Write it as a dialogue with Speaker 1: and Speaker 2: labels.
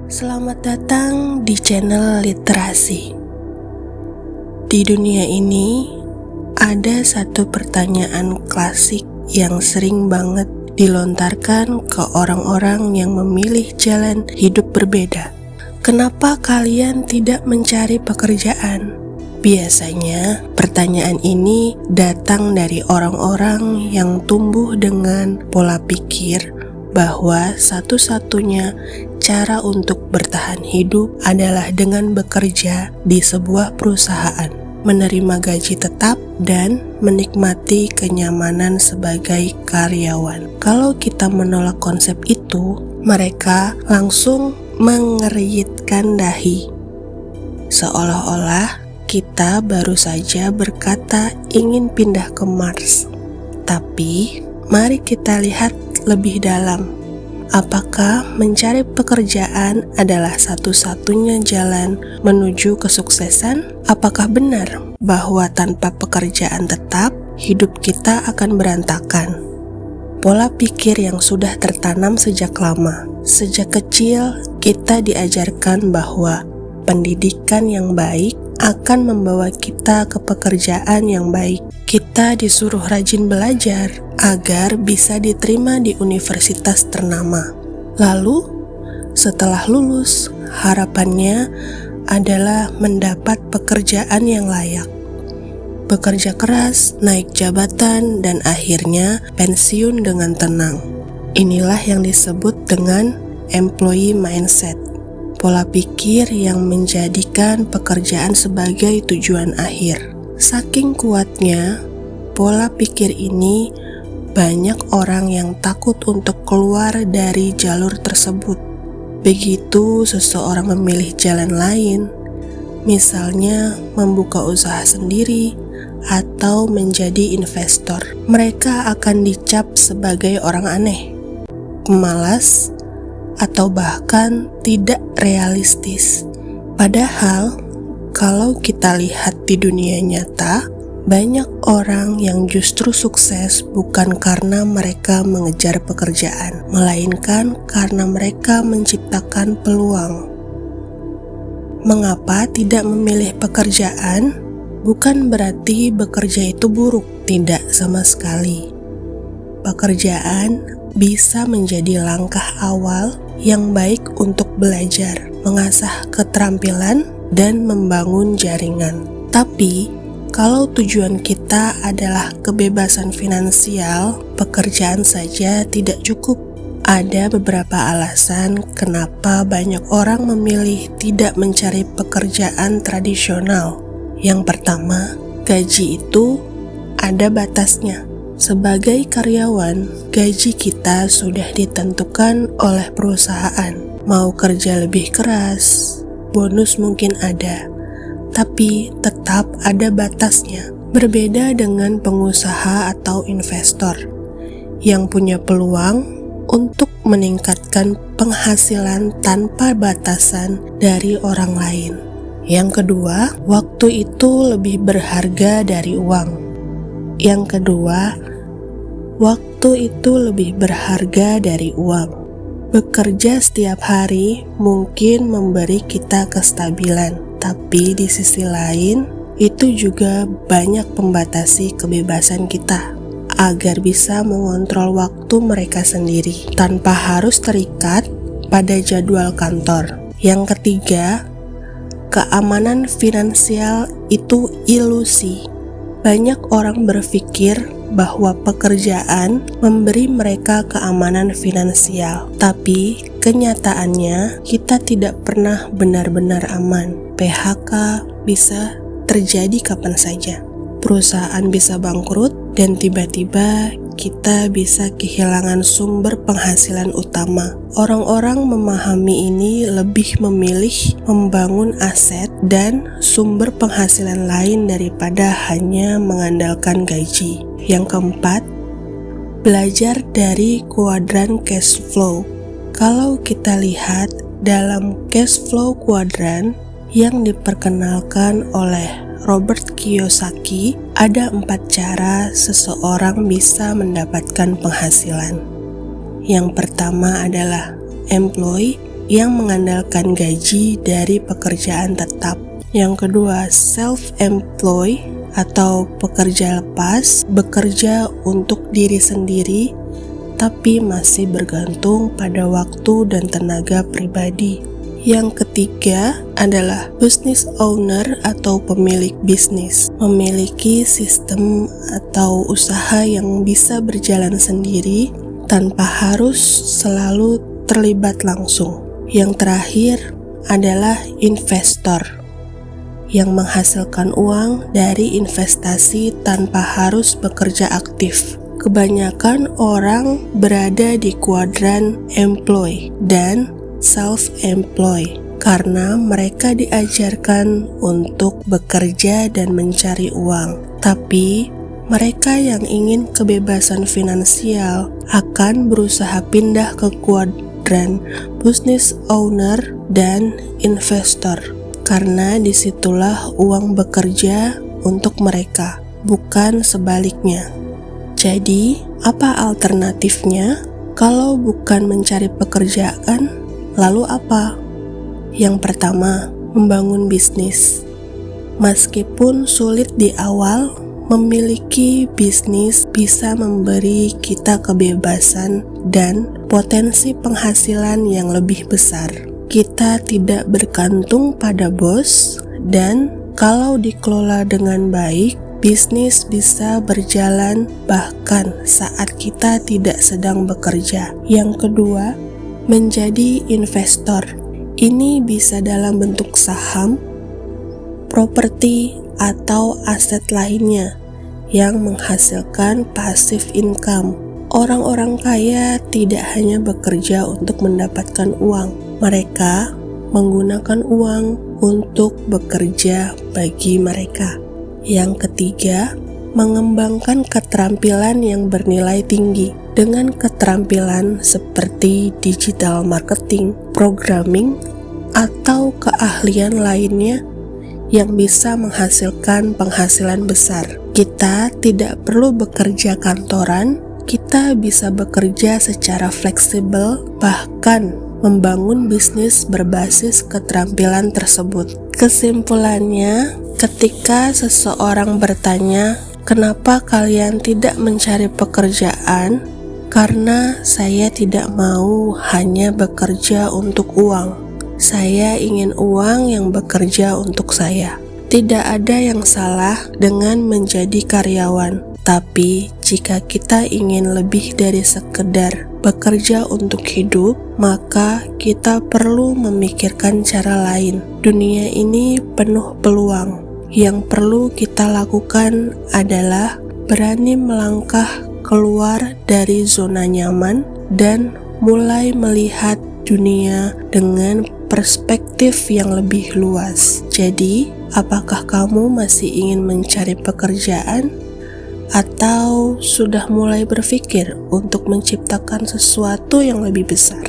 Speaker 1: Selamat datang di channel literasi. Di dunia ini, ada satu pertanyaan klasik yang sering banget dilontarkan ke orang-orang yang memilih jalan hidup berbeda. Kenapa kalian tidak mencari pekerjaan? Biasanya, pertanyaan ini datang dari orang-orang yang tumbuh dengan pola pikir bahwa satu-satunya cara untuk bertahan hidup adalah dengan bekerja di sebuah perusahaan, menerima gaji tetap, dan menikmati kenyamanan sebagai karyawan. Kalau kita menolak konsep itu, mereka langsung mengeriyitkan dahi, seolah-olah kita baru saja berkata ingin pindah ke Mars. Tapi, mari kita lihat lebih dalam. Apakah mencari pekerjaan adalah satu-satunya jalan menuju kesuksesan? Apakah benar bahwa tanpa pekerjaan tetap, hidup kita akan berantakan? Pola pikir yang sudah tertanam sejak lama. Sejak kecil, kita diajarkan bahwa pendidikan yang baik akan membawa kita ke pekerjaan yang baik. Kita disuruh rajin belajar agar bisa diterima di universitas ternama. Lalu, setelah lulus, harapannya adalah mendapat pekerjaan yang layak. Bekerja keras, naik jabatan, dan akhirnya pensiun dengan tenang. Inilah yang disebut dengan employee mindset. Pola pikir yang menjadikan pekerjaan sebagai tujuan akhir. Saking kuatnya pola pikir ini, banyak orang yang takut untuk keluar dari jalur tersebut. Begitu seseorang memilih jalan lain, misalnya membuka usaha sendiri atau menjadi investor, mereka akan dicap sebagai orang aneh, pemalas, atau bahkan tidak realistis. Padahal, kalau kita lihat di dunia nyata, banyak orang yang justru sukses bukan karena mereka mengejar pekerjaan, melainkan karena mereka menciptakan peluang. Mengapa tidak memilih pekerjaan? Bukan berarti bekerja itu buruk, tidak sama sekali. Pekerjaan bisa menjadi langkah awal yang baik untuk belajar, mengasah keterampilan, dan membangun jaringan. Tapi, kalau tujuan kita adalah kebebasan finansial, pekerjaan saja tidak cukup. Ada beberapa alasan kenapa banyak orang memilih tidak mencari pekerjaan tradisional. Yang pertama, gaji itu ada batasnya. Sebagai karyawan, gaji kita sudah ditentukan oleh perusahaan. Mau kerja lebih keras, bonus mungkin ada, tapi tetap ada batasnya. Berbeda dengan pengusaha atau investor yang punya peluang untuk meningkatkan penghasilan tanpa batasan dari orang lain. Yang kedua, waktu itu lebih berharga dari uang. Yang kedua, waktu itu lebih berharga dari uang. Bekerja setiap hari mungkin memberi kita kestabilan, tapi di sisi lain, itu juga banyak membatasi kebebasan kita agar bisa mengontrol waktu mereka sendiri tanpa harus terikat pada jadwal kantor. Yang ketiga, keamanan finansial itu ilusi. Banyak orang berpikir bahwa pekerjaan memberi mereka keamanan finansial, tapi kenyataannya kita tidak pernah benar-benar aman. PHK bisa terjadi kapan saja. Perusahaan bisa bangkrut dan tiba-tiba kita bisa kehilangan sumber penghasilan utama. Orang-orang memahami ini lebih memilih membangun aset dan sumber penghasilan lain daripada hanya mengandalkan gaji. Yang keempat, belajar dari kuadran cash flow. Kalau kita lihat dalam cash flow kuadran yang diperkenalkan oleh Robert Kiyosaki, ada 4 cara seseorang bisa mendapatkan penghasilan. Yang pertama adalah employee, yang mengandalkan gaji dari pekerjaan tetap. Yang kedua, self-employed atau pekerja lepas, bekerja untuk diri sendiri tapi masih bergantung pada waktu dan tenaga pribadi. Yang ketiga adalah business owner atau pemilik bisnis, memiliki sistem atau usaha yang bisa berjalan sendiri tanpa harus selalu terlibat langsung. Yang terakhir adalah investor, yang menghasilkan uang dari investasi tanpa harus bekerja aktif. Kebanyakan orang berada di kuadran employee dan self-employed karena mereka diajarkan untuk bekerja dan mencari uang. Tapi mereka yang ingin kebebasan finansial akan berusaha pindah ke kuadran business owner dan investor, karena disitulah uang bekerja untuk mereka, bukan sebaliknya. Jadi, apa alternatifnya? Kalau bukan mencari pekerjaan, lalu apa? Yang pertama, membangun bisnis. Meskipun sulit di awal, memiliki bisnis bisa memberi kita kebebasan dan potensi penghasilan yang lebih besar. Kita tidak bergantung pada bos, dan kalau dikelola dengan baik, bisnis bisa berjalan bahkan saat kita tidak sedang bekerja. Yang kedua, menjadi investor. Ini bisa dalam bentuk saham, properti, atau aset lainnya yang menghasilkan passive income. Orang-orang kaya tidak hanya bekerja untuk mendapatkan uang, mereka menggunakan uang untuk bekerja bagi mereka. Yang ketiga, mengembangkan keterampilan yang bernilai tinggi. Dengan keterampilan seperti digital marketing, programming, atau keahlian lainnya yang bisa menghasilkan penghasilan besar. Kita tidak perlu bekerja kantoran, kita bisa bekerja secara fleksibel, bahkan membangun bisnis berbasis keterampilan tersebut. Kesimpulannya, ketika seseorang bertanya, "Kenapa kalian tidak mencari pekerjaan?" Karena saya tidak mau hanya bekerja untuk uang. Saya ingin uang yang bekerja untuk saya. Tidak ada yang salah dengan menjadi karyawan, tapi jika kita ingin lebih dari sekedar bekerja untuk hidup, maka kita perlu memikirkan cara lain. Dunia ini penuh peluang. Yang perlu kita lakukan adalah berani melangkah keluar dari zona nyaman dan mulai melihat dunia dengan perspektif yang lebih luas. Jadi, apakah kamu masih ingin mencari pekerjaan atau sudah mulai berpikir untuk menciptakan sesuatu yang lebih besar?